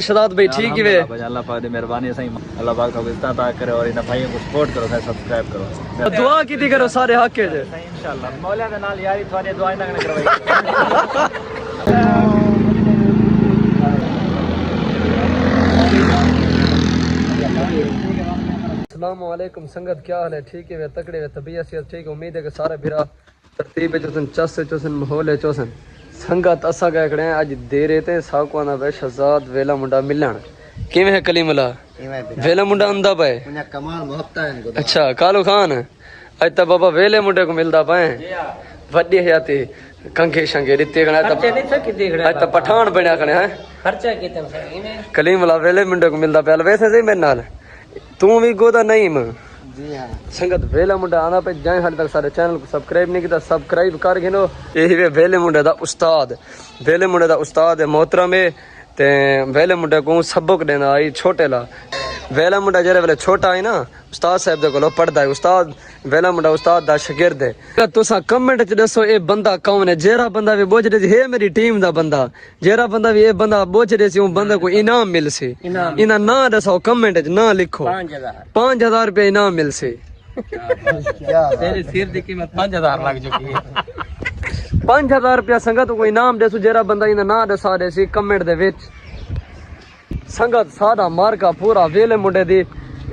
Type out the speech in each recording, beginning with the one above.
शदाद भाई ठीक ही वे अल्लाह पाक दी मेहरबानी सही अल्लाह पाक को इज्जत अता करे और इन भाइयों को सपोर्ट करो सब्सक्राइब करो दुआ कीती करो सारे हक के इंशाल्लाह मौला दे नाल यारी थोड़ी दुआ ना करवाई अस्सलाम वालेकुम संगत क्या हाल है ठीक है वे तकड़े वे तबीयत से ठीक उम्मीद है कि सारे बिरा तरतीब चोसन चस चोसन माहौल चोसन संगत असा गए खड़े आज देरे ते साकवाना वे शहजाद वेला मुंडा मिलन किवें है कलीमुल्ला वेला मुंडा अंदा पे कमाल मोहब्बत है इनको अच्छा कालू खान आज तो बाबा वेले मुंडे को मिलदा पाए वड्डी हयाती कंखे शंगे दिते खड़ा आज तो पठान बनया खड़े हैं खर्चा कितने कलीमुल्ला वेले मुंडे को मिलदा पे वैसे सही मेरे नाल तू भी गोदा नहीं मैं जी हां संगत वेला मुंडा आना पे जाए हाल तक सारे चैनल को सब्सक्राइब नहीं किया सब्सक्राइब कर गिनो यही वे वेले मुंडे दा उस्ताद है मोहतरम है ते वेले मुंडे को सबक देना आई छोटे ला वेला मुंडा जेरे वेले छोटा है ना उस्ताद साहब दे कोलो पढ़दा है उस्ताद वेला मुंडा उस्ताद दा शागिर्द है तुसा कमेंट च दसो ए बंदा कौन है जेरा बंदा भी बोझ रही है मेरी टीम दा बंदा जेरा बंदा भी ए बंदा बोझ रही सी बंदे को इनाम मिल सी इना ना दसो कमेंट च ना लिखो 5000 रुपया इनाम मिल सी तेरे सिर दी कीमत 5000 लग चुकी है 5000 रुपया संगत को इनाम दसो जेरा बंदा इना ना दसा दे सी कमेंट दे विच संगत सादा मार्का पूरा वेले मुंडे दी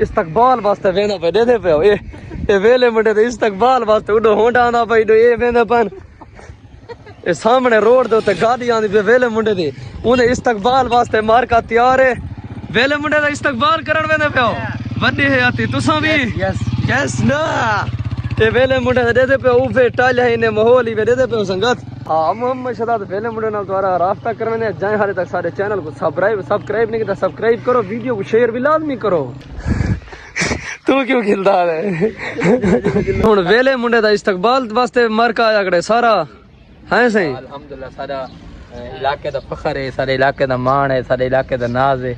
इस्तकबाल वास्ते वेंदा पे दे पे ए वेले मुंडे दी इस्तकबाल वास्ते उडो होंडा आंदा पे ए वेंदा पन ए सामने रोड दे उते गाड़ी आंदी पे वेले मुंडे दी ओने इस्तकबाल वास्ते मार्का तैयार है वेले मुंडे दा इस्तकबाल करन वेंदा पे वड्डी हयाती तुसा भी यस ना ए वेले मुंडे दे पे ऊफे टाल है ने माहौल ही दे पे संगत हाँ मोहम्मद शहजाद वेले मुंडे नाल द्वारा राब्ता करने जाए हाले तक सारे चैनल को सब्सक्राइब नहीं किया सब्सक्राइब करो वीडियो को शेयर भी लाजमी करो तू क्यों खिलदा है हुन वेले मुंडे दा इस्तकबाल वास्ते मरका आया कड़े सारा है सही अल्हम्दुलिल्लाह सारा इलाके दा फखर है सारे इलाके दा मान है सारे इलाके दा नाज है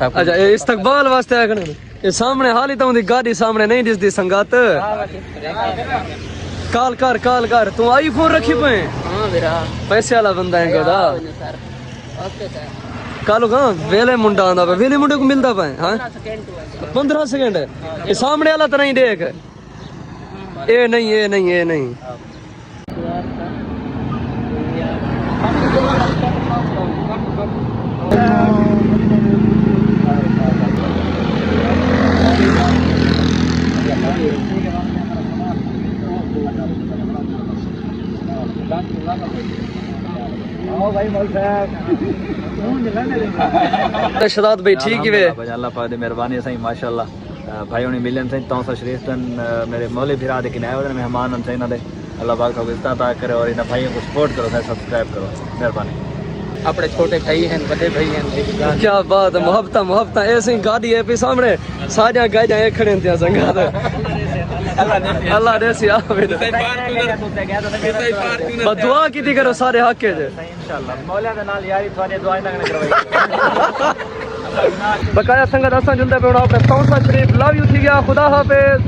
अच्छा ये इस्तकबाल वास्ते आया कड़े ये सामने हाली तो उनकी गाड़ी सामने नहीं दिसदी संगत काल कर तू आईफोन रखी पे हां मेरा पैसे वाला बंदा है गोदा ओके सर कालू कहां वेले मुंडा आंदा पे वेले मुंडे को मिलदा पे हां 15 सेकंड ये सामने वाला तो नहीं देख ये नहीं शहजाद भाई ठीक ही वे अल्लाह पाक दी मेहरबानी सही माशाल्लाह भाई उन्हें मिलन सही तो शरीफ मेरे मौले फिरा दे किनारे वाले मेहमान हम सही ना दे अल्लाह पाक को इज्जत अता करे और इन भाइयों को सपोर्ट करो सब्सक्राइब करो मेहरबानी अपने छोटे भाई हैं बड़े भाई हैं क्या बात है मोहब्बत ऐसी गाड़ी है पे सामने साजा गाजा एक खड़े थे संगत अल्लाह दे सी दुआ कीती करो सारे हक के इंशाल्लाह मौला दे नाल यारी थोड़ी दुआ ना करवाई बकाया संगत असा जुलदे पे अपने तौसा शरीफ लव यू थी गया खुदा हाफिज।